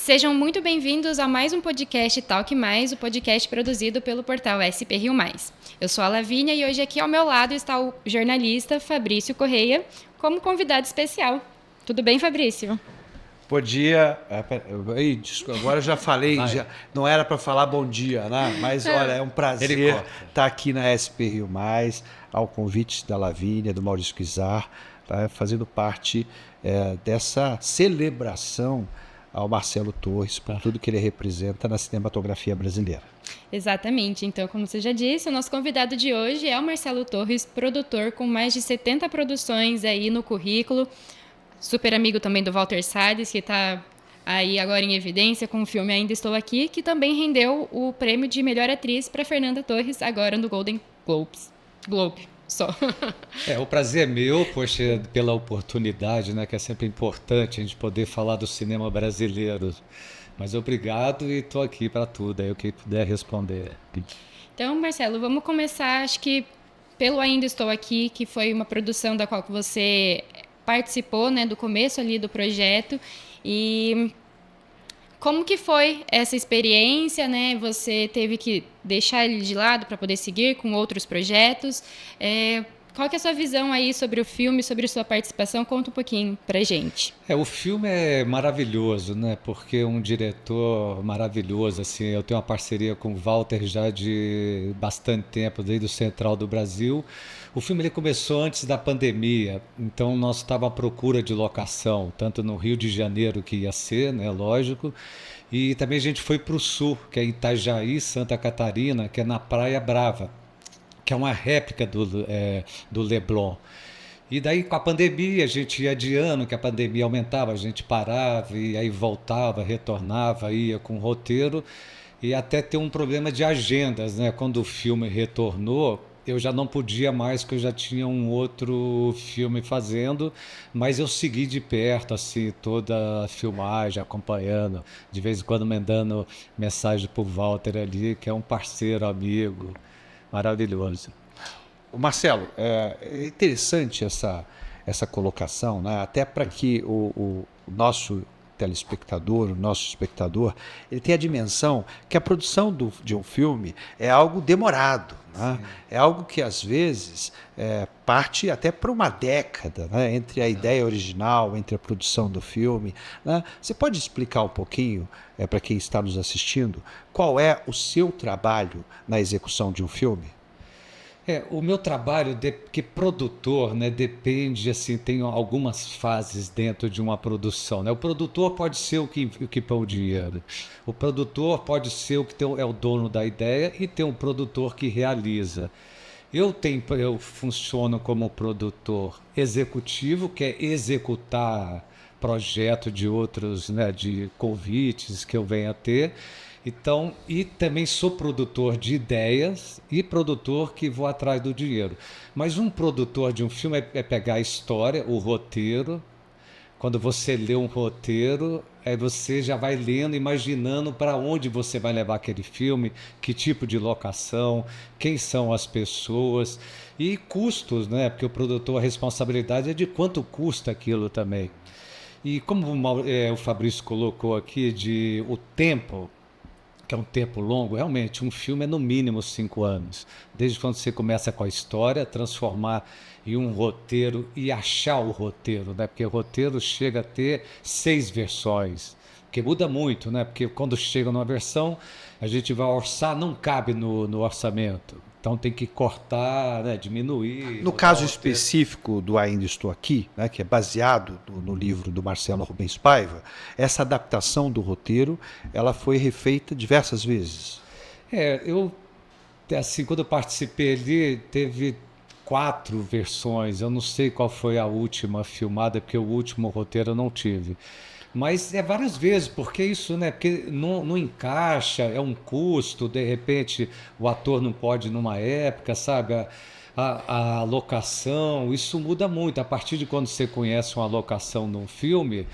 Sejam muito bem-vindos a mais um podcast Talk Mais, o podcast produzido pelo portal SP Rio Mais. Eu sou a Lavínia e hoje aqui ao meu lado está o jornalista Fabrício Correia como convidado especial. Tudo bem, Fabrício? Bom dia. Desculpa, agora eu já falei, não era para falar bom dia, né? Mas olha, é um prazer estar aqui na SP Rio Mais, ao convite da Lavínia, do Maurício Kizar, tá? Fazendo parte dessa celebração ao Marcelo Torres, por tudo que ele representa na cinematografia brasileira. Exatamente. Então, como você já disse, o nosso convidado de hoje é o Marcelo Torres, produtor com mais de 70 produções aí no currículo, super amigo também do Walter Salles, que está aí agora em evidência com o filme Ainda Estou Aqui, que também rendeu o prêmio de melhor atriz para Fernanda Torres, agora no Golden Globe. Só. O prazer é meu, poxa, pela oportunidade, né, que é sempre importante a gente poder falar do cinema brasileiro. Mas obrigado e estou aqui para tudo, aí o que puder responder. Então, Marcelo, vamos começar, acho que pelo Ainda Estou Aqui, que foi uma produção da qual você participou, né, do começo ali do projeto. E como que foi essa experiência, né? Você teve que deixar ele de lado para poder seguir com outros projetos. Qual que é a sua visão aí sobre o filme, sobre a sua participação? Conta um pouquinho pra gente. O filme é maravilhoso, né? Porque é um diretor maravilhoso, assim. Eu tenho uma parceria com o Walter já de bastante tempo, desde o Central do Brasil. O filme ele começou antes da pandemia, então nós estávamos à procura de locação, tanto no Rio de Janeiro, que ia ser, né, lógico, e também a gente foi para o sul, que é Itajaí, Santa Catarina, que é na Praia Brava, que é uma réplica do Leblon. E daí com a pandemia a gente ia adiando, que a pandemia aumentava, a gente parava e aí voltava, retornava, ia com o roteiro, e até ter um problema de agendas, né? Quando o filme retornou, eu já não podia mais, porque eu já tinha um outro filme fazendo, mas eu segui de perto, assim, toda a filmagem, acompanhando, de vez em quando mandando mensagem pro Walter ali, que é um parceiro, amigo, maravilhoso. O Marcelo, é interessante essa colocação, né? Até para que o nosso telespectador, o nosso espectador, ele tenha a dimensão que a produção de um filme é algo demorado, né? É algo que às vezes parte até para uma década, né? Entre a ideia original, entre a produção do filme, né? Você pode explicar um pouquinho para quem está nos assistindo qual é o seu trabalho na execução de um filme? O meu trabalho, que produtor, né, depende, assim, tem algumas fases dentro de uma produção, né? O produtor pode ser o que põe o dinheiro. O produtor pode ser é o dono da ideia e tem um produtor que realiza. Eu funciono como produtor executivo, que é executar projeto de outros, né, de convites que eu venha a ter. Então, e também sou produtor de ideias e produtor que vou atrás do dinheiro. Mas um produtor de um filme é pegar a história, o roteiro. Quando você lê um roteiro, aí você já vai lendo, imaginando para onde você vai levar aquele filme, que tipo de locação, quem são as pessoas e custos, né? Porque o produtor, a responsabilidade é de quanto custa aquilo também. E como o Fabrício colocou aqui, o tempo, que é um tempo longo, realmente, um filme é no mínimo 5 anos. Desde quando você começa com a história, transformar em um roteiro e achar o roteiro, né? Porque o roteiro chega a ter 6 versões, que muda muito, né? Porque quando chega numa versão, a gente vai orçar, não cabe no orçamento. Então tem que cortar, né, diminuir. No caso específico do Ainda Estou Aqui, né, que é baseado no livro do Marcelo Rubens Paiva, essa adaptação do roteiro, ela foi refeita diversas vezes. Quando eu participei ali, teve 4 versões. Eu não sei qual foi a última filmada, porque o último roteiro eu não tive. Mas é várias vezes, porque isso, né? Porque não encaixa, é um custo, de repente o ator não pode numa época, sabe? A locação, isso muda muito. A partir de quando você conhece uma locação num filme,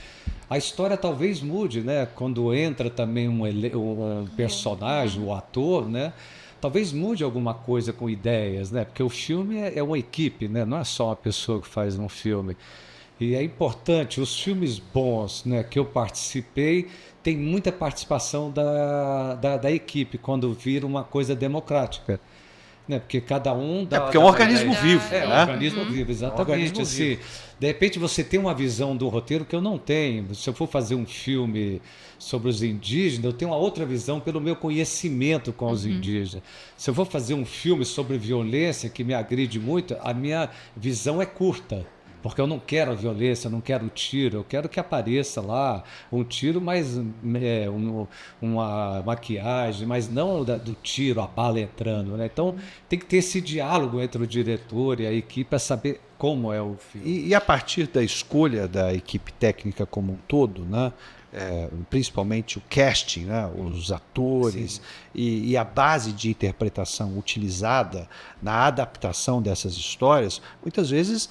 a história talvez mude, né? Quando entra também um personagem, o ator, né? Talvez mude alguma coisa com ideias, né? Porque o filme é uma equipe, né? Não é só uma pessoa que faz um filme. E é importante, os filmes bons, né, que eu participei, tem muita participação da equipe, quando vira uma coisa democrática. Né? Porque cada um dá. Porque é um organismo vivo. É, um né? organismo vivo, exatamente. organismo Assim, vivo. de repente você tem uma visão do roteiro que eu não tenho. Se eu for fazer um filme sobre os indígenas, eu tenho uma outra visão pelo meu conhecimento com os indígenas. Se eu for fazer um filme sobre violência que me agride muito, a minha visão é curta. Porque eu não quero a violência, eu não quero o tiro, eu quero que apareça lá um tiro, mas uma maquiagem, mas não do tiro, a bala entrando. Né? Então tem que ter esse diálogo entre o diretor e a equipe para saber como é o filme. E a partir da escolha da equipe técnica como um todo, né? Principalmente o casting, né? Os atores e a base de interpretação utilizada na adaptação dessas histórias, muitas vezes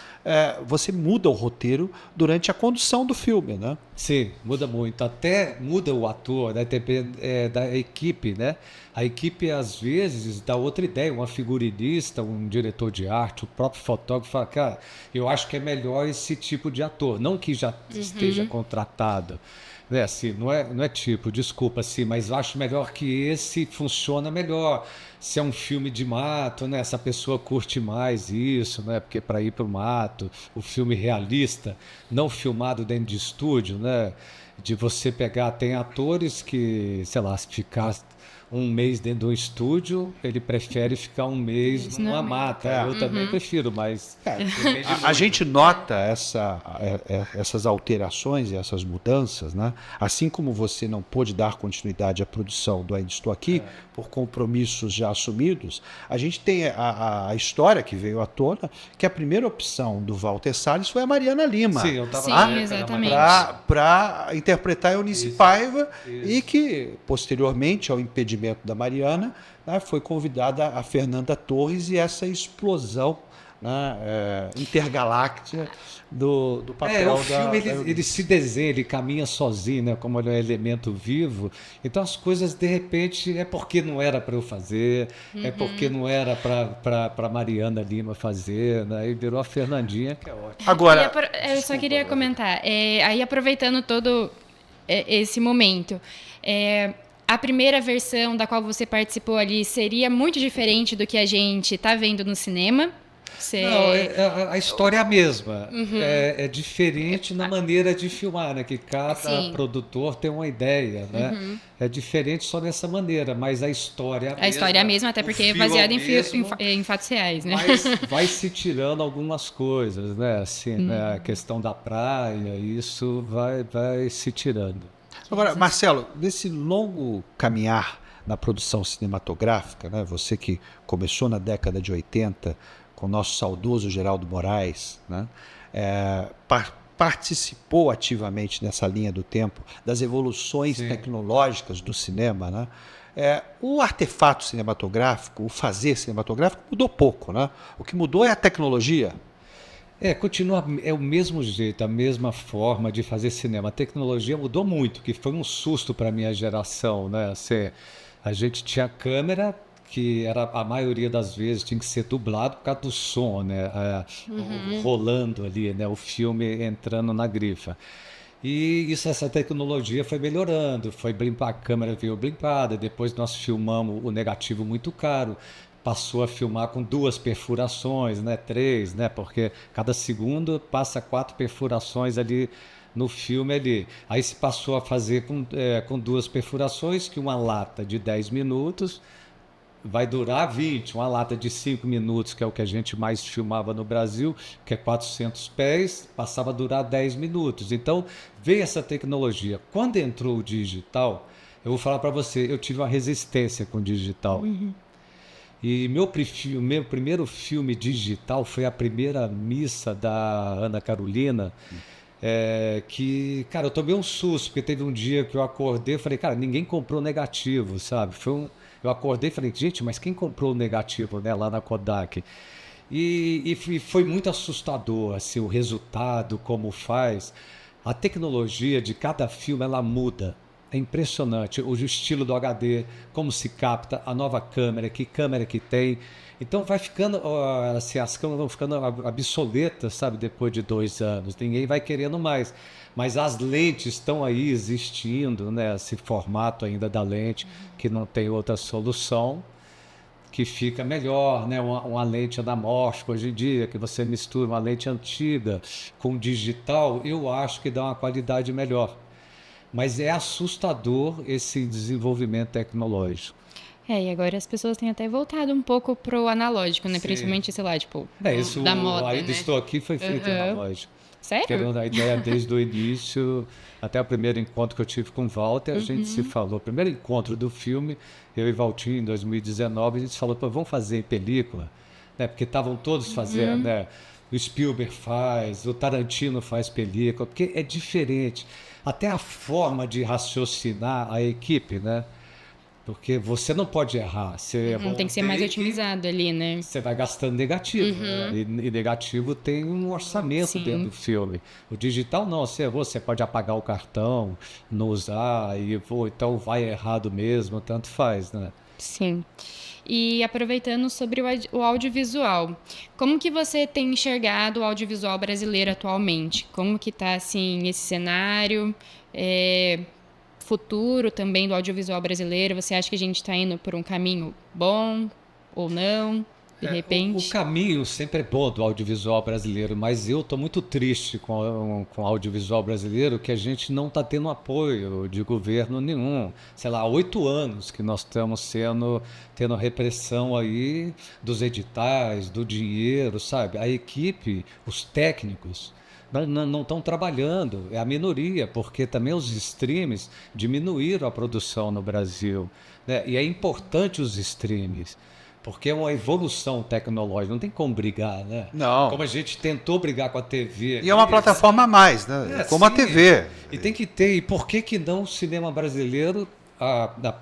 você muda o roteiro durante a condução do filme, né? Sim, muda muito. Até muda o ator, né? Depende da equipe, né? A equipe, às vezes, dá outra ideia. Uma figurinista, um diretor de arte, o próprio fotógrafo fala, cara, eu acho que é melhor esse tipo de ator. Não que já esteja contratado. Né, assim, não é tipo, desculpa, assim, mas eu acho melhor que esse funciona melhor. Se é um filme de mato, né, essa pessoa curte mais isso, né, porque para ir para o mato, o filme realista, não filmado dentro de estúdio, né, de você pegar, tem atores que, sei lá, se ficar um mês dentro de um estúdio, ele prefere ficar um mês numa mata. Eu também prefiro, mas... A gente nota essas alterações e essas mudanças, né? Assim como você não pôde dar continuidade à produção do Ainda Estou Aqui, por compromissos já assumidos, a gente tem a história que veio à tona, que a primeira opção do Walter Salles foi a Mariana Lima. Sim, eu estava Sim, exatamente. Para interpretar a Eunice Paiva e que, posteriormente ao impedimento da Mariana, né, foi convidada a Fernanda Torres e essa explosão, né, intergaláctica do papel o filme ele se desenha, ele caminha sozinho, né, como ele é um elemento vivo. Então as coisas de repente é porque não era para eu fazer, é porque não era para Mariana Lima fazer, né, e virou a Fernandinha, que é ótimo. Agora, Eu só queria comentar, aí aproveitando todo esse momento, a primeira versão da qual você participou ali seria muito diferente do que a gente está vendo no cinema? Não, a história é a mesma. É diferente na maneira de filmar, né? Que cada produtor tem uma ideia, né? É diferente só dessa maneira, mas a história é a mesma. A história é a mesma, até porque é baseada em fatos reais, né? Mas vai se tirando algumas coisas, né? Assim, né? A questão da praia, isso vai se tirando. Agora, Marcelo, nesse longo caminhar na produção cinematográfica, né, você que começou na década de 80 com o nosso saudoso Geraldo Moraes, né, participou ativamente nessa linha do tempo das evoluções tecnológicas do cinema, né? O artefato cinematográfico, o fazer cinematográfico mudou pouco, né? O que mudou é a tecnologia. Continua, é o mesmo jeito, a mesma forma de fazer cinema. A tecnologia mudou muito, que foi um susto para a minha geração, né? Assim, a gente tinha câmera que era a maioria das vezes tinha que ser dublado por causa do som, né? Rolando ali, né? O filme entrando na grifa. E essa tecnologia foi melhorando, a câmera veio blimpada, depois nós filmamos o negativo muito caro. Passou a filmar com 2 perfurações, né? 3, né? Porque cada segundo passa 4 perfurações ali no filme ali. Aí se passou a fazer com 2 perfurações, que uma lata de 10 minutos vai durar 20, uma lata de 5 minutos, que é o que a gente mais filmava no Brasil, que é 400 pés, passava a durar 10 minutos. Então veio essa tecnologia. Quando entrou o digital, eu vou falar para você, eu tive uma resistência com o digital. E meu primeiro filme digital foi a primeira missa da Ana Carolina, que, cara, eu tomei um susto, porque teve um dia que eu acordei e falei, cara, ninguém comprou negativo, sabe? Eu acordei e falei, gente, mas quem comprou o negativo, né, lá na Kodak? E foi muito assustador, assim, o resultado, como faz. A tecnologia de cada filme, ela muda. É impressionante o estilo do HD, como se capta, a nova câmera que tem. Então vai ficando, assim, as câmeras vão ficando obsoletas, sabe, depois de 2 anos. Ninguém vai querendo mais. Mas as lentes estão aí existindo, né? Esse formato ainda da lente, que não tem outra solução, que fica melhor, né? Uma lente anamórfica hoje em dia, que você mistura uma lente antiga com digital, eu acho que dá uma qualidade melhor. Mas é assustador esse desenvolvimento tecnológico. E agora as pessoas têm até voltado um pouco pro analógico, né? Sim. Principalmente, sei lá, tipo, Isso, da moda, Ainda né? Estou Aqui foi feito analógico. Sério? Querendo a ideia desde o início, até o primeiro encontro que eu tive com o Walter, a gente se falou. Primeiro encontro do filme, eu e Valtinho, em 2019, a gente falou, pô, vamos fazer em película, né? Porque estavam todos fazendo, né? O Spielberg faz, o Tarantino faz película, porque é diferente. Até a forma de raciocinar a equipe, né? Porque você não pode errar. Você errou Tem que ser um mais take, otimizado ali, né? você vai gastando negativo, né? E negativo tem um orçamento Sim. dentro do filme. O digital não, você pode apagar o cartão, não usar, então vai errado mesmo, tanto faz, né? Sim. E aproveitando sobre o audiovisual, como que você tem enxergado o audiovisual brasileiro atualmente? Como que está, assim, esse cenário, futuro também do audiovisual brasileiro? Você acha que a gente está indo por um caminho bom ou não, de repente? O caminho sempre é bom do audiovisual brasileiro, mas eu estou muito triste com o audiovisual brasileiro, que a gente não está tendo apoio de governo nenhum. Sei lá, há 8 anos que nós estamos tendo repressão aí dos editais, do dinheiro, sabe? A equipe, os técnicos, não estão trabalhando, é a minoria, porque também os streams diminuíram a produção no Brasil, né? E é importante os streams, porque é uma evolução tecnológica, não tem como brigar, né? Não. Como a gente tentou brigar com a TV. E é uma plataforma a mais, né? Como a sim. TV. E tem que ter, e por que não o cinema brasileiro,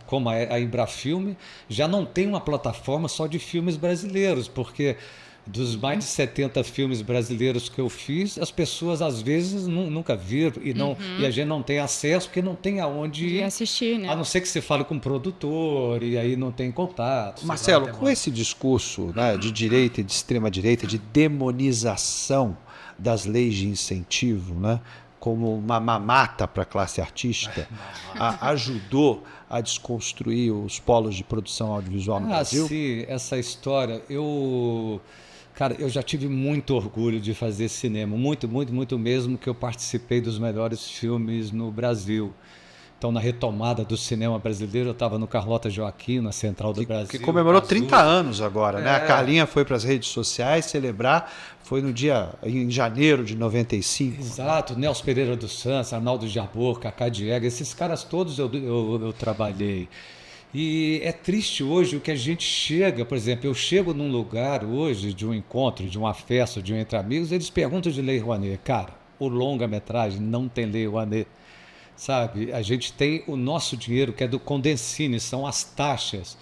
como a Embrafilme, já não tem uma plataforma só de filmes brasileiros, porque dos mais de 70 filmes brasileiros que eu fiz, as pessoas às vezes nunca viram e a gente não tem acesso porque não tem aonde De assistir, né? a não ser que você fale com o produtor e aí não tem contato. Marcelo, com esse discurso, né, de direita e de extrema direita, de demonização das leis de incentivo, né, como uma mamata para a classe artística, ajudou a desconstruir os polos de produção audiovisual no Brasil? Sim, essa história, Cara, eu já tive muito orgulho de fazer cinema, muito, muito, muito mesmo, que eu participei dos melhores filmes no Brasil. Então, na retomada do cinema brasileiro, eu estava no Carlota Joaquim, na Central do Brasil. Que comemorou 30 anos agora, né? A Carlinha foi para as redes sociais celebrar, foi em janeiro de 95. Exato, Nelson Pereira dos Santos, Arnaldo Jabor, Cacá Diego, esses caras todos eu trabalhei. E é triste hoje o que a gente chega, por exemplo, eu chego num lugar hoje de um encontro, de uma festa, de um entre amigos, eles perguntam de Lei Rouanet. Cara, o longa-metragem não tem Lei Rouanet, sabe? A gente tem o nosso dinheiro, que é do Condecine, são as taxas,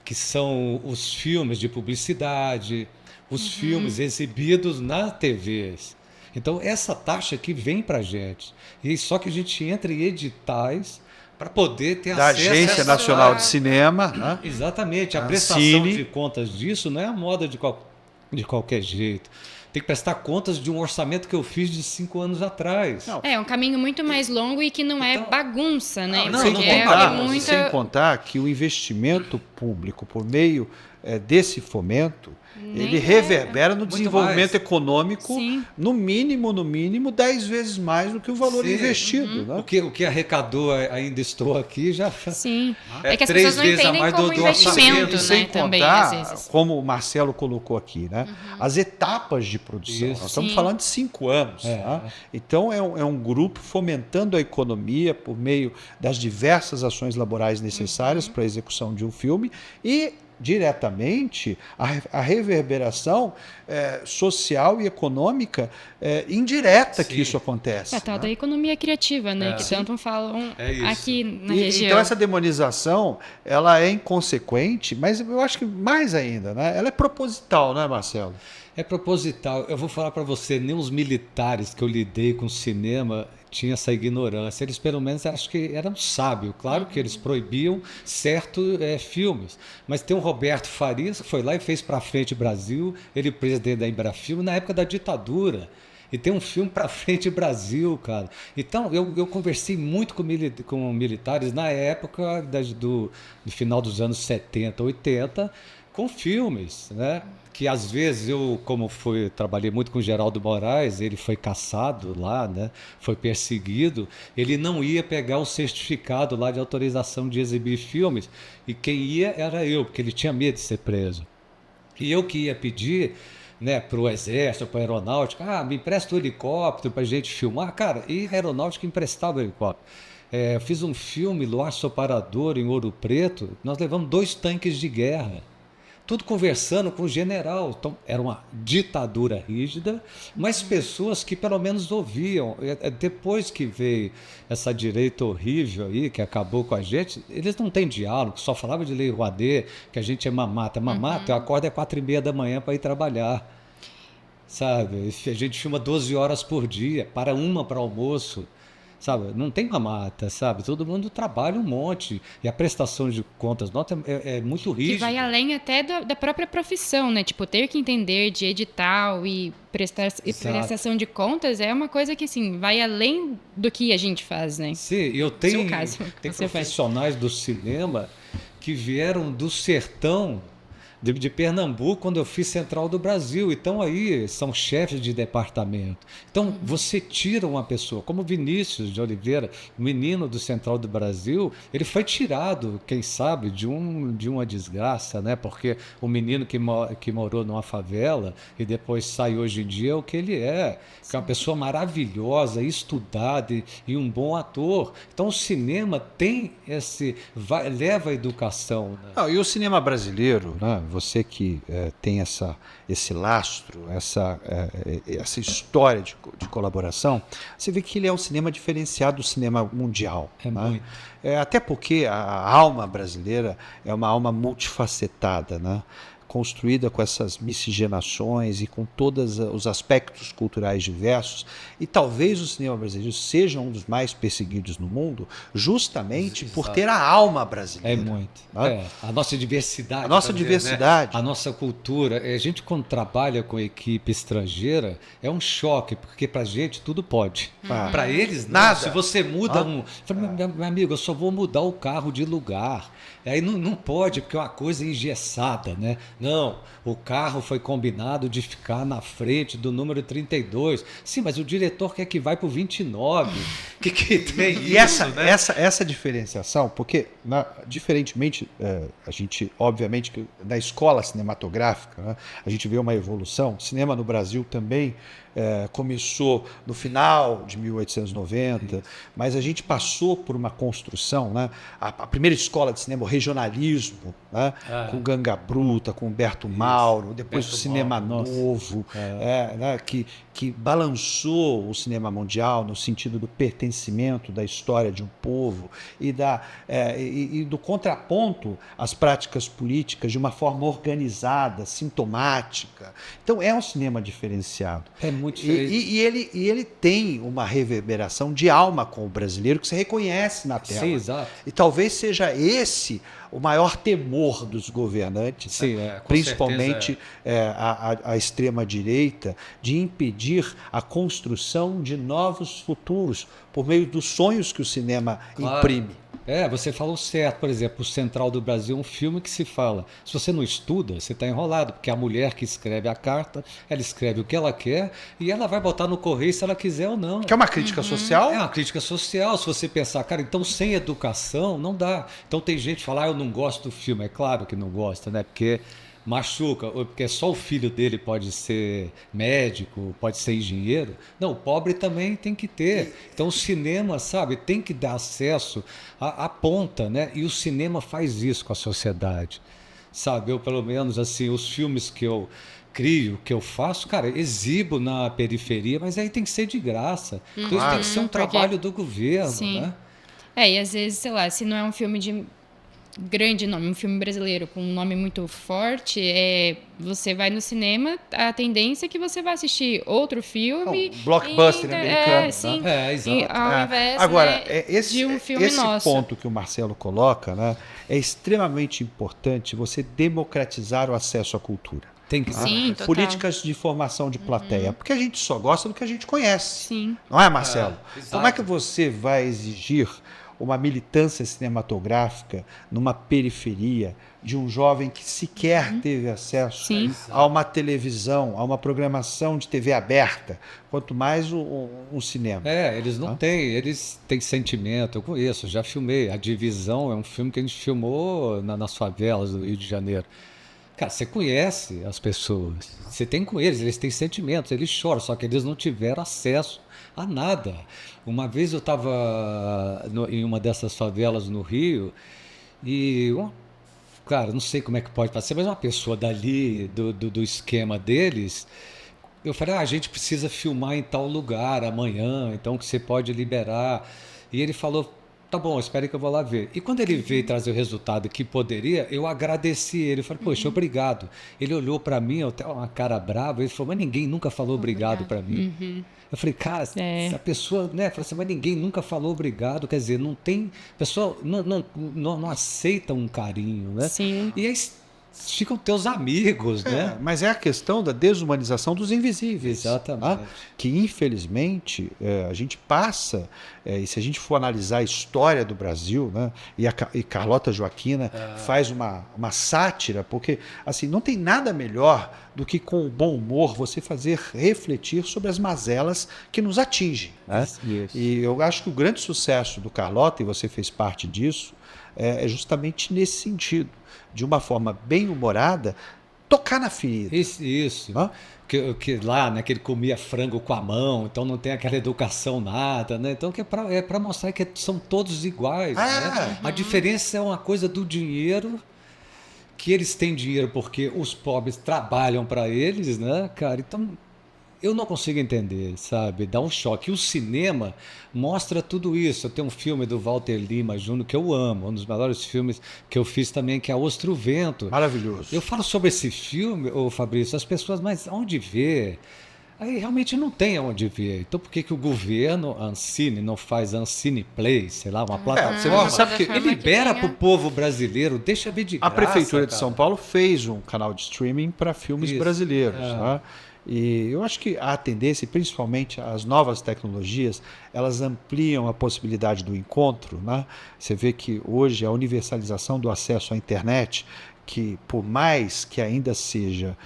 que são os filmes de publicidade, os filmes exibidos na TVs. Então, essa taxa que vem para a gente. E só que a gente entra em editais para poder ter da acesso Agência Nacional de Cinema, né? Exatamente, a A prestação Cine. de contas disso não é a moda de qualquer jeito. Tem que prestar contas de um orçamento que eu fiz de 5 anos atrás. Não. É um caminho muito mais longo e que não é Então- bagunça, né? Não, Porque não é contar, muita... Sem contar que o investimento público por meio desse fomento, Nem ele é. reverbera no Muito desenvolvimento mais. econômico, Sim. no mínimo, 10 vezes mais do que o valor Sim. investido. Né? O que arrecadou ainda estou aqui já. Sim. É É que as 3 pessoas não vezes a entendem mais como do orçamento. investimento, E sem né? Também, contar, às vezes. como o Marcelo colocou aqui, né? As etapas de produção. Isso. Nós estamos Sim. falando de 5 anos. É. Né? Então, é um grupo fomentando a economia por meio das diversas ações laborais necessárias para a execução de um filme e diretamente a reverberação social e econômica indireta que Sim. isso acontece. É a tal né? da economia criativa, né? Que Sim. tanto falam É isso. aqui na E- região. Então essa demonização, ela é inconsequente, mas eu acho que mais ainda, né? Ela é proposital, né, Marcelo? É proposital. Eu vou falar para você, nem os militares que eu lidei com cinema tinham essa ignorância. Eles, pelo menos, acho que eram sábios. Claro que eles proibiam certos filmes. Mas tem o Roberto Farias, que foi lá e fez Pra Frente Brasil, ele presidente da Embrafilme, na época da ditadura. E tem um filme Pra Frente Brasil, cara. Então, eu conversei muito com militares na época do final dos anos 70, 80, com filmes, né? Que às vezes eu, trabalhei muito com o Geraldo Moraes, ele foi caçado lá, né? Foi perseguido, ele não ia pegar o certificado lá de autorização de exibir filmes, e quem ia era eu, porque ele tinha medo de ser preso. E eu que ia pedir, né, para o Exército, para a Aeronáutica, me empresta o helicóptero para a gente filmar. Cara, e a Aeronáutica emprestava o helicóptero. Eu fiz um filme, Luar Soparador, em Ouro Preto, nós levamos 2 tanques de guerra. Tudo conversando com o general. Então, era uma ditadura rígida, mas pessoas que pelo menos ouviam. Depois que veio essa direita horrível aí, que acabou com a gente, eles não têm diálogo, só falavam de Lei Rouanet, que a gente é mamata. Mamata, eu acordo às 4h30 da manhã para ir trabalhar. Sabe? A gente filma 12 horas por dia, para almoço. Sabe, não tem mamata, sabe? Todo mundo trabalha um monte. E a prestação de contas nota é muito rígida. Que vai além até da própria profissão, né? Tipo, ter que entender de edital e prestação de contas é uma coisa que, assim, vai além do que a gente faz, né? Sim, eu tenho, caso, tem profissionais do cinema que vieram do sertão de Pernambuco, quando eu fiz Central do Brasil. Então aí são chefes de departamento. Então você tira uma pessoa, como Vinícius de Oliveira, menino do Central do Brasil, ele foi tirado, quem sabe, de uma desgraça, né? Porque o menino que morou numa favela e depois sai hoje em dia é o que ele é, que é uma pessoa maravilhosa, estudada e um bom ator. Então o cinema tem leva a educação. Né? Não, e o cinema brasileiro, né? Você que tem esse lastro, essa história de colaboração, você vê que ele é um cinema diferenciado do cinema mundial. É né? muito. Até porque a alma brasileira é uma alma multifacetada, né? Construída com essas miscigenações e com todos os aspectos culturais diversos, e talvez o cinema brasileiro seja um dos mais perseguidos no mundo, justamente por ter a alma brasileira. É muito. Né? A nossa diversidade. A nossa diversidade. Né? A nossa cultura. A gente, quando trabalha com equipe estrangeira, é um choque, porque pra gente tudo pode. Para eles, não. Nada. Se você muda meu amigo, eu só vou mudar o carro de lugar. Aí não pode, porque é uma coisa engessada, né? Não, o carro foi combinado de ficar na frente do número 32. Sim, mas o diretor quer que vai para o 29. Que tem e isso, né? essa diferenciação, porque diferentemente, a gente, obviamente, que na escola cinematográfica, né, a gente vê uma evolução. O cinema no Brasil também começou no final de 1890, mas a gente passou por uma construção, né? A primeira escola de cinema, o regionalismo, né? Com Ganga Bruta, com Humberto Mauro, depois o cinema novo, né? que balançou o cinema mundial no sentido do pertencimento da história de um povo e do contraponto às práticas políticas de uma forma organizada, sintomática. Então é um cinema diferenciado. É muito diferente. E ele tem uma reverberação de alma com o brasileiro que você reconhece na tela. Sim, exato. E talvez seja esse o maior temor dos governantes, sim, principalmente a extrema-direita, de impedir a construção de novos futuros por meio dos sonhos que o cinema imprime. Você falou certo. Por exemplo, o Central do Brasil é um filme que se fala, se você não estuda, você está enrolado, porque a mulher que escreve a carta, ela escreve o que ela quer e ela vai botar no correio se ela quiser ou não. Que é uma crítica social? É uma crítica social, se você pensar, cara, então sem educação não dá. Então tem gente que fala, eu não gosto do filme. É claro que não gosta, né? Porque machuca, ou porque só o filho dele pode ser médico, pode ser engenheiro. Não, o pobre também tem que ter. Então o cinema, sabe, tem que dar acesso à ponta, né? E o cinema faz isso com a sociedade. Sabe, eu pelo menos, assim, os filmes que eu crio, que eu faço, cara, exibo na periferia, mas aí tem que ser de graça. Então isso tem que ser um trabalho do governo, sim. né? E às vezes, sei lá, se não é um filme grande nome, um filme brasileiro com um nome muito forte, você vai no cinema, a tendência é que você vai assistir outro filme. Blockbuster americano. Sim, exato. ao invés, Agora, né, esse, de um filme esse nosso. ponto que o Marcelo coloca, né, é extremamente importante você democratizar o acesso à cultura. Tem que Sim, total. Políticas de formação de plateia, porque a gente só gosta do que a gente conhece. Sim. Não é, Marcelo? Exato. Como é que você vai exigir uma militância cinematográfica numa periferia de um jovem que sequer teve acesso Sim. a uma televisão, a uma programação de TV aberta, quanto mais um cinema? Eles não têm, eles têm sentimento, eu conheço, já filmei. A Divisão é um filme que a gente filmou nas favelas do Rio de Janeiro. Cara, você conhece as pessoas, você tem com eles têm sentimentos, eles choram, só que eles não tiveram acesso a nada. Uma vez eu estava em uma dessas favelas no Rio e, cara, não sei como é que pode passar, mas uma pessoa dali, do esquema deles, eu falei, a gente precisa filmar em tal lugar amanhã, então que você pode liberar. E ele falou, tá bom, espere que eu vou lá ver. E quando ele veio trazer o resultado que poderia, eu agradeci ele. Eu falei, poxa, obrigado. Ele olhou para mim, até uma cara brava, ele falou, mas ninguém nunca falou obrigado para mim. Eu falei, cara, a pessoa, né, falou assim, mas ninguém nunca falou obrigado, quer dizer, não tem, a pessoa não aceita um carinho, né? Sim. E aí ficam teus amigos, né? Mas é a questão da desumanização dos invisíveis. Exatamente. Que, infelizmente, a gente passa, e se a gente for analisar a história do Brasil, né, e Carlota Joaquina faz uma sátira, porque assim, não tem nada melhor do que com o bom humor você fazer refletir sobre as mazelas que nos atingem. Né? Isso. E eu acho que o grande sucesso do Carlota, e você fez parte disso, é justamente nesse sentido, de uma forma bem humorada, tocar na ferida. Isso. Que lá, né, que ele comia frango com a mão, então não tem aquela educação nada, né? Então que é para mostrar que são todos iguais, né? A diferença é uma coisa do dinheiro, que eles têm dinheiro porque os pobres trabalham para eles, né, cara? Então eu não consigo entender, sabe? Dá um choque. E o cinema mostra tudo isso. Eu tenho um filme do Walter Lima Jr. que eu amo, um dos melhores filmes que eu fiz também, que é Ostro Vento. Maravilhoso. Eu falo sobre esse filme, Fabrício, as pessoas, mas onde ver? Aí realmente não tem onde ver. Então por que o governo, a Ancine, não faz Ancine Play, sei lá, uma plataforma? Você sabe que ele libera para o povo brasileiro, deixa ver de graça. A Prefeitura de cara. São Paulo fez um canal de streaming para filmes brasileiros. Tá? E eu acho que a tendência, principalmente as novas tecnologias, elas ampliam a possibilidade do encontro. Né? Você vê que hoje a universalização do acesso à internet, que por mais que ainda seja,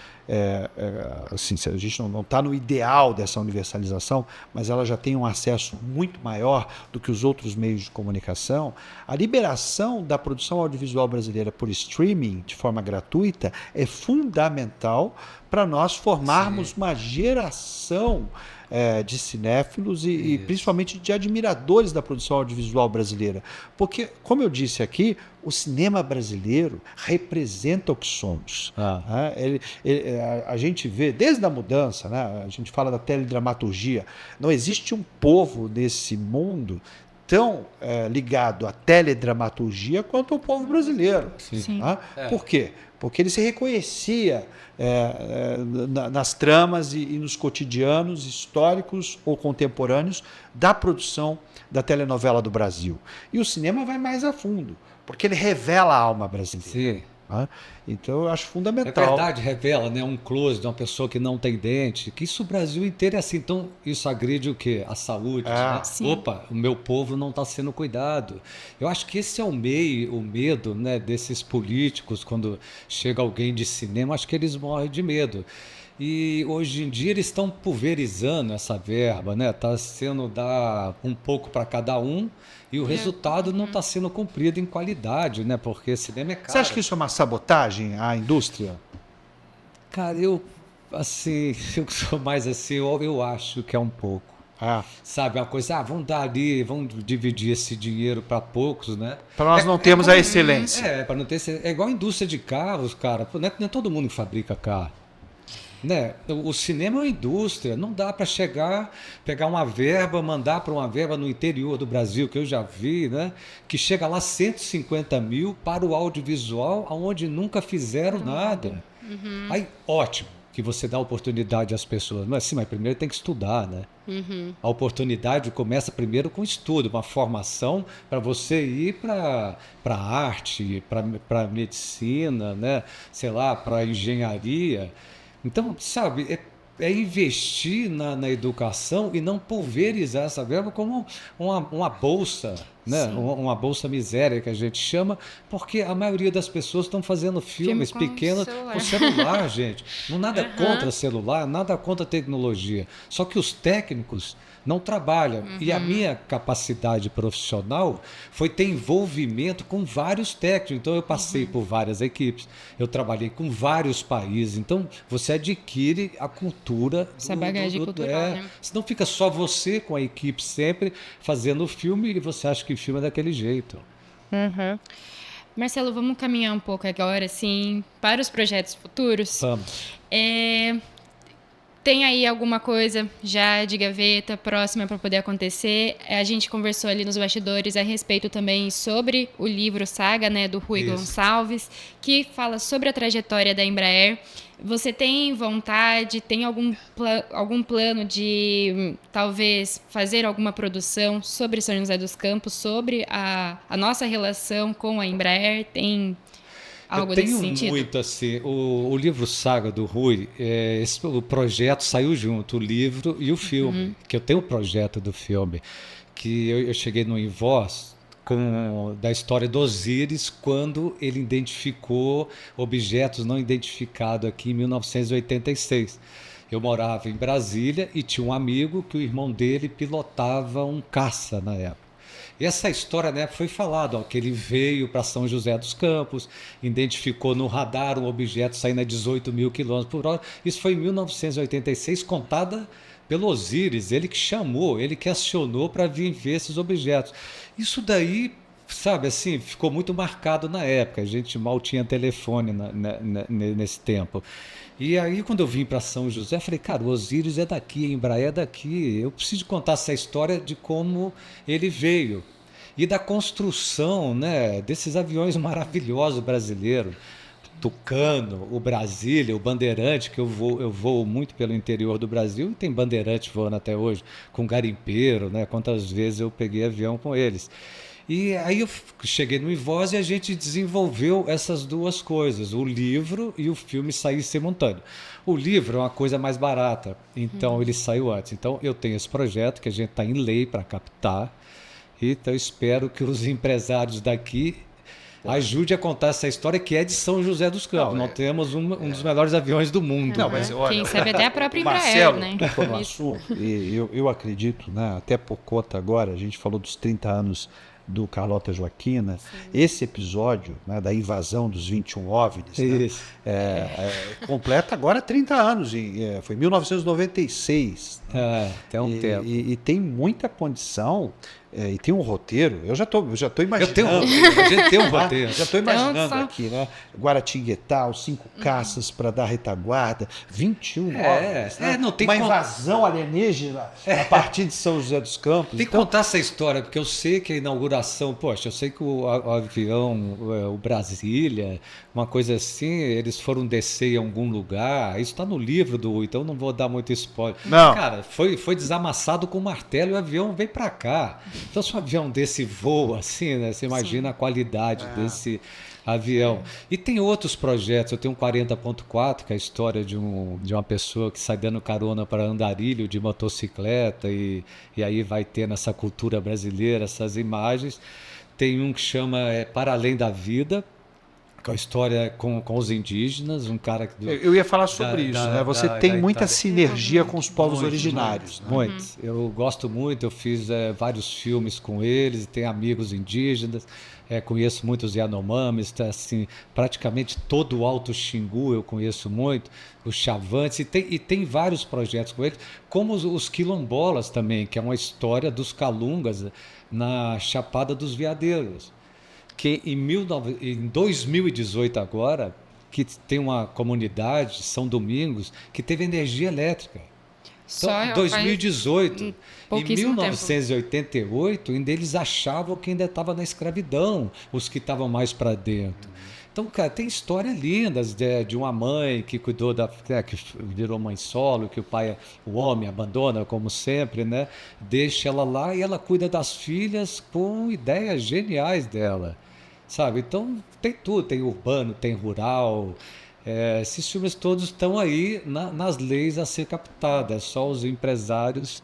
assim, a gente não está no ideal dessa universalização, mas ela já tem um acesso muito maior do que os outros meios de comunicação. A liberação da produção audiovisual brasileira por streaming de forma gratuita é fundamental para nós formarmos uma geração de cinéfilos e principalmente de admiradores da produção audiovisual brasileira. Porque, como eu disse aqui, o cinema brasileiro representa o que somos. A gente vê, desde a mudança, né, a gente fala da teledramaturgia, não existe um povo nesse mundo tão ligado à teledramaturgia quanto o povo brasileiro. Sim. Por quê? Porque ele se reconhecia nas tramas e nos cotidianos históricos ou contemporâneos da produção da telenovela do Brasil. E o cinema vai mais a fundo, porque ele revela a alma brasileira. Sim. Então eu acho É fundamental. verdade, revela, né, um close de uma pessoa que não tem dente, que isso o Brasil inteiro é assim. Então isso agride o quê? A saúde. Né? Sim. Opa, o meu povo não está sendo cuidado. Eu acho que esse é o medo, né, desses políticos, quando chega alguém de cinema, acho que eles morrem de medo. E hoje em dia eles estão pulverizando essa verba, né? Está sendo dar um pouco para cada um e o resultado não está sendo cumprido em qualidade, né? Porque cinema é caro. Você acha que isso é uma sabotagem à indústria? Cara, eu sou mais assim, eu acho que é um pouco. Sabe, uma coisa, vamos dar ali, vamos dividir esse dinheiro para poucos, né? Para nós não termos a excelência. Para não ter. É igual a indústria de carros, cara. Não é todo mundo que fabrica carro. né? O cinema é uma indústria, não dá para chegar, pegar uma verba, mandar para uma verba no interior do Brasil, que eu já vi, né? Que chega lá 150 mil para o audiovisual, onde nunca fizeram nada. Aí, ótimo que você dá oportunidade às pessoas, mas sim, mas primeiro tem que estudar, né? A oportunidade começa primeiro com estudo, uma formação para você ir para arte, para medicina, né? Sei lá, para engenharia. Então, sabe, é investir na educação e não pulverizar essa verba como uma bolsa, né? Uma bolsa miséria que a gente chama, porque a maioria das pessoas estão fazendo filmes com pequenos celular. com celular, gente. Não nada contra celular, nada contra tecnologia. Só que os técnicos não trabalham. E a minha capacidade profissional foi ter envolvimento com vários técnicos. Então, eu passei por várias equipes, eu trabalhei com vários países. Então, você adquire a cultura. Essa bagagem cultural, né? Senão fica só você com a equipe sempre fazendo o filme e você acha que o filme é daquele jeito. Marcelo, vamos caminhar um pouco agora, assim, para os projetos futuros. Vamos. Tem aí alguma coisa já de gaveta próxima para poder acontecer? A gente conversou ali nos bastidores a respeito também sobre o livro Saga, né, do Rui Gonçalves, que fala sobre a trajetória da Embraer. Você tem vontade, tem algum plano de talvez fazer alguma produção sobre São José dos Campos, sobre a nossa relação com a Embraer? Tem algo nesse sentido? Eu tenho muito assim. O livro Saga do Rui, o projeto saiu junto, o livro e o filme. Que eu tenho o projeto do filme, que eu cheguei no Invoz da história do Osíris, quando ele identificou objetos não identificados aqui em 1986. Eu morava em Brasília e tinha um amigo que o irmão dele pilotava um caça na época. E essa história, né, foi falado, que ele veio para São José dos Campos, identificou no radar um objeto saindo a 18 mil quilômetros por hora. Isso foi em 1986, contada pelo Osíris, ele que chamou, ele que acionou para vir ver esses objetos. Isso daí, sabe, assim, ficou muito marcado na época. A gente mal tinha telefone nesse tempo. E aí, quando eu vim para São José, falei, cara, o Osíris é daqui, a Embraer é daqui. Eu preciso contar essa história de como ele veio e da construção, né, desses aviões maravilhosos brasileiros. Tucano, o Brasília, o Bandeirante, que eu voo muito pelo interior do Brasil e tem Bandeirante voando até hoje, com garimpeiro, né? Quantas vezes eu peguei avião com eles. E aí eu cheguei no Invoz e a gente desenvolveu essas duas coisas, o livro e o filme sair simultâneo. O livro é uma coisa mais barata, então ele saiu antes. Então eu tenho esse projeto que a gente está em lei para captar, então eu espero que os empresários daqui ajude a contar essa história que é de São José dos Campos. Nós temos um dos melhores aviões do mundo. Não, mas olha, quem sabe até a própria Embraer, Marcelo, né? tocou no assunto, e eu acredito, né, até por conta agora, a gente falou dos 30 anos do Carlota Joaquina, esse episódio, né, da invasão dos 21 OVNIs, né, completa agora 30 anos, foi 1996. Até um tempo. E tem muita condição, e tem um roteiro, eu já estou imaginando. A gente tem um roteiro. Já estou imaginando aqui, né? Guaratinguetá, os 5 caças para dar retaguarda, 21 OVNIs, né? Não, tem uma invasão alienígena a partir de São José dos Campos. Tem que contar essa história, porque eu sei que a inauguração, poxa, eu sei que o avião, o Brasília, uma coisa assim, eles foram descer em algum lugar, isso está no livro então não vou dar muito spoiler. Não. Cara, foi desamassado com martelo e o avião veio para cá. Então, se um avião desse voa assim, né, você imagina a qualidade desse avião. E tem outros projetos, eu tenho um 40.4, que é a história de uma pessoa que sai dando carona para andarilho de motocicleta e aí vai ter nessa cultura brasileira essas imagens. Tem um que chama Para Além da Vida, com a história com os indígenas, um cara... Eu ia falar sobre isso, né? Você tem muita sinergia com os povos originários. Muito. Eu gosto muito, eu fiz vários filmes com eles, tenho amigos indígenas, conheço muitos Yanomamis, assim, praticamente todo o Alto Xingu eu conheço muito, os Chavantes, e tem vários projetos com eles, como os quilombolas também, que é uma história dos Calungas na Chapada dos Veadeiros. Que em 2018 agora que tem uma comunidade, São Domingos, que teve energia elétrica. Então, em 2018, em pouquíssimo 1988, ainda eles achavam que ainda estava na escravidão, os que estavam mais para dentro. Então, cara, tem histórias lindas de uma mãe que cuidou que virou mãe solo, que o homem abandona, como sempre, né? Deixa ela lá e ela cuida das filhas com ideias geniais dela, sabe? Então, tem tudo, tem urbano, tem rural. Esses filmes todos estão aí nas leis a ser captadas, é só os empresários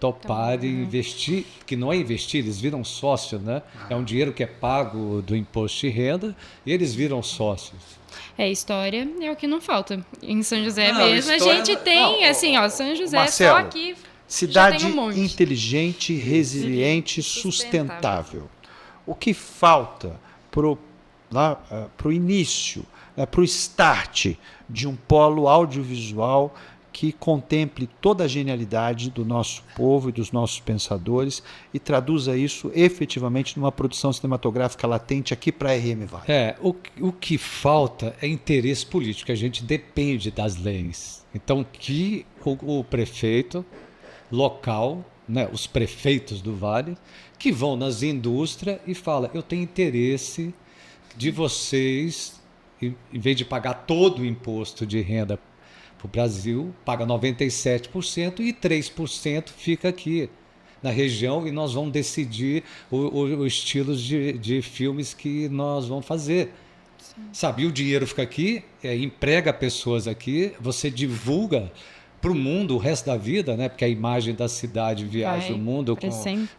toparem investir, que não é investir, eles viram sócios, né? É um dinheiro que é pago do imposto de renda e eles viram sócios. História é o que não falta. Em São José Não, mesmo, a gente tem, São José Marcelo, só aqui cidade já tem um monte. inteligente, resiliente, sustentável. O que falta para o início, para o start de um polo audiovisual que contemple toda a genialidade do nosso povo e dos nossos pensadores e traduza isso efetivamente numa produção cinematográfica latente aqui para a RM Vale? O que falta é interesse político, a gente depende das leis. Então, que o prefeito local, né, os prefeitos do Vale, que vão nas indústrias e falam, eu tenho interesse de vocês, em vez de pagar todo o imposto de renda para o Brasil, paga 97% e 3% fica aqui na região e nós vamos decidir os estilos de filmes que nós vamos fazer. Sim. Sabe, e o dinheiro fica aqui, emprega pessoas aqui, você divulga para o mundo o resto da vida, né? Porque a imagem da cidade viaja o mundo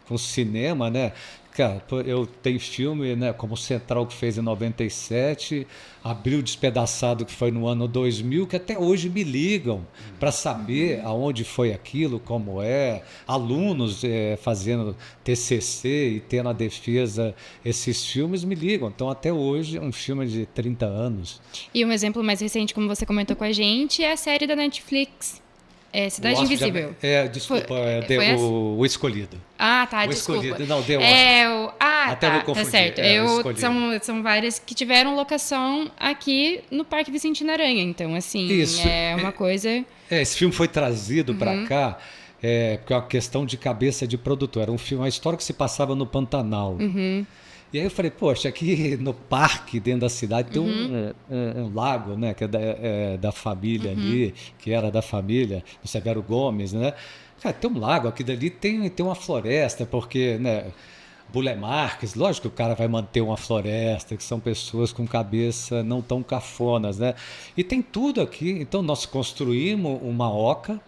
com cinema, né? Cara, eu tenho filme, né, como Central, que fez em 97, Abril Despedaçado, que foi no ano 2000, que até hoje me ligam para saber aonde foi aquilo, como alunos fazendo TCC e tendo a defesa, esses filmes me ligam. Então, até hoje, é um filme de 30 anos. E um exemplo mais recente, como você comentou com a gente, é a série da Netflix. Cidade Invisível. O Escolhido. Ah, tá, o desculpa. Escolhido, não, deu. Até vou confundir. Tá certo. São várias que tiveram locação aqui no Parque Vicente Aranha. Então, assim, isso, uma coisa... esse filme foi trazido para cá porque é uma questão de cabeça de produtor. Era uma história que se passava no Pantanal. E aí eu falei, poxa, aqui no parque, dentro da cidade, tem um lago, né, que é da família ali, que era da família do Severo Gomes, né? Cara, tem um lago, aqui dali tem uma floresta, porque, né, Bulé Marques, lógico que o cara vai manter uma floresta, que são pessoas com cabeça não tão cafonas, né? E tem tudo aqui, então nós construímos uma oca,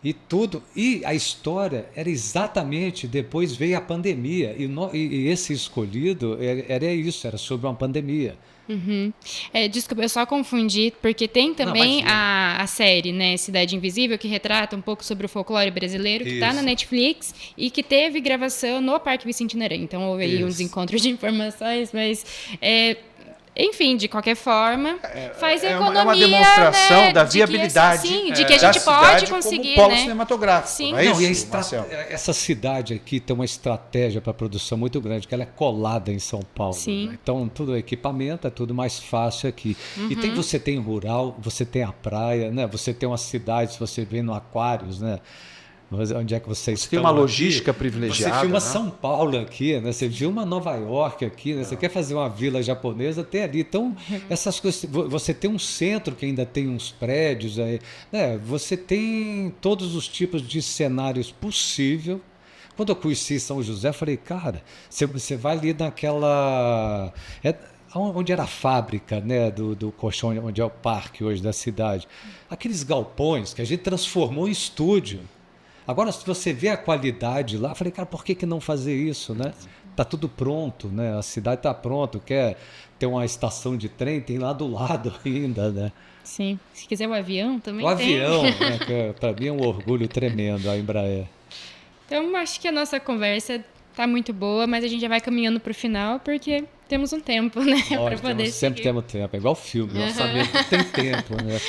e tudo. E a história era exatamente, depois veio a pandemia. E esse Escolhido era isso, era sobre uma pandemia. Desculpa, eu só confundi, porque tem também a série, né, Cidade Invisível, que retrata um pouco sobre o folclore brasileiro, que está na Netflix e que teve gravação no Parque Vicente Aranha. Então houve aí um desencontro de informações, mas... enfim, de qualquer forma, faz economia, é uma demonstração, né, da viabilidade de que a gente pode conseguir, como polo cinematográfico. Sim. Não é isso, essa cidade aqui tem uma estratégia para produção muito grande, que ela é colada em São Paulo. Sim. Né? Então, tudo equipamento, é tudo mais fácil aqui. E você tem rural, você tem a praia, né? Você tem uma cidade, se você vê no Aquários, né? Onde é que vocês estão? Tem uma logística privilegiada. Você filma, né? São Paulo aqui, né? Você filma Nova York aqui, né? Você quer fazer uma vila japonesa, tem ali. Então, essas coisas. Você tem um centro que ainda tem uns prédios aí, né? Você tem todos os tipos de cenários possíveis. Quando eu conheci São José, eu falei, cara, você vai ali naquela... onde era a fábrica, né, do colchão, onde é o parque hoje da cidade. Aqueles galpões que a gente transformou em estúdio. Agora, se você vê a qualidade lá, eu falei, cara, por que não fazer isso, né? Tá tudo pronto, né? A cidade está pronta, quer ter uma estação de trem, tem lá do lado ainda, né? Sim, se quiser o avião também tem. O avião, né, que para mim é um orgulho tremendo, a Embraer. Então, acho que a nossa conversa tá muito boa, mas a gente já vai caminhando para o final, porque temos um tempo, né? Para poder sempre temos tempo, é igual filme, o orçamento tem tempo, né?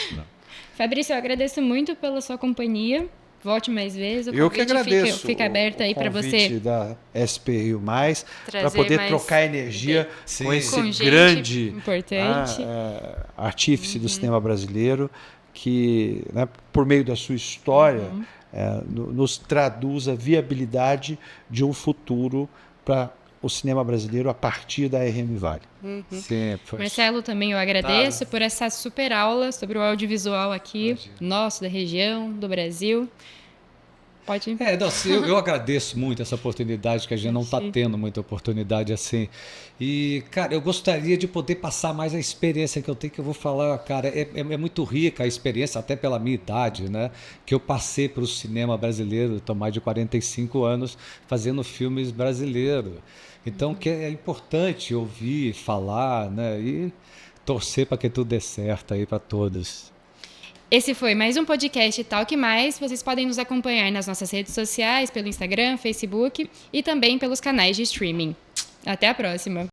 Fabrício, eu agradeço muito pela sua companhia. volte mais vezes. O Eu que convite agradeço fica aberto aí para o você convite da SP Rio Mais, para trazer poder mais trocar energia Sim. com esse com gente grande importante. artífice do cinema brasileiro, que, né, por meio da sua história, nos traduz a viabilidade de um futuro para o cinema brasileiro a partir da RM Vale. Sim, pois. Marcelo, também eu agradeço por essa super aula sobre o audiovisual aqui, Imagina. nosso, da região, do Brasil. Pode. Não, assim, eu agradeço muito essa oportunidade, que a gente não está tendo muita oportunidade assim. E, cara, eu gostaria de poder passar mais a experiência que eu tenho, que eu vou falar, cara, é muito rica a experiência, até pela minha idade, né? Que eu passei para o cinema brasileiro, estou mais de 45 anos fazendo filmes brasileiros. Então, que é importante ouvir, falar, né? E torcer para que tudo dê certo aí para todos. Esse foi mais um podcast Talk Mais. Vocês podem nos acompanhar nas nossas redes sociais, pelo Instagram, Facebook e também pelos canais de streaming. Até a próxima!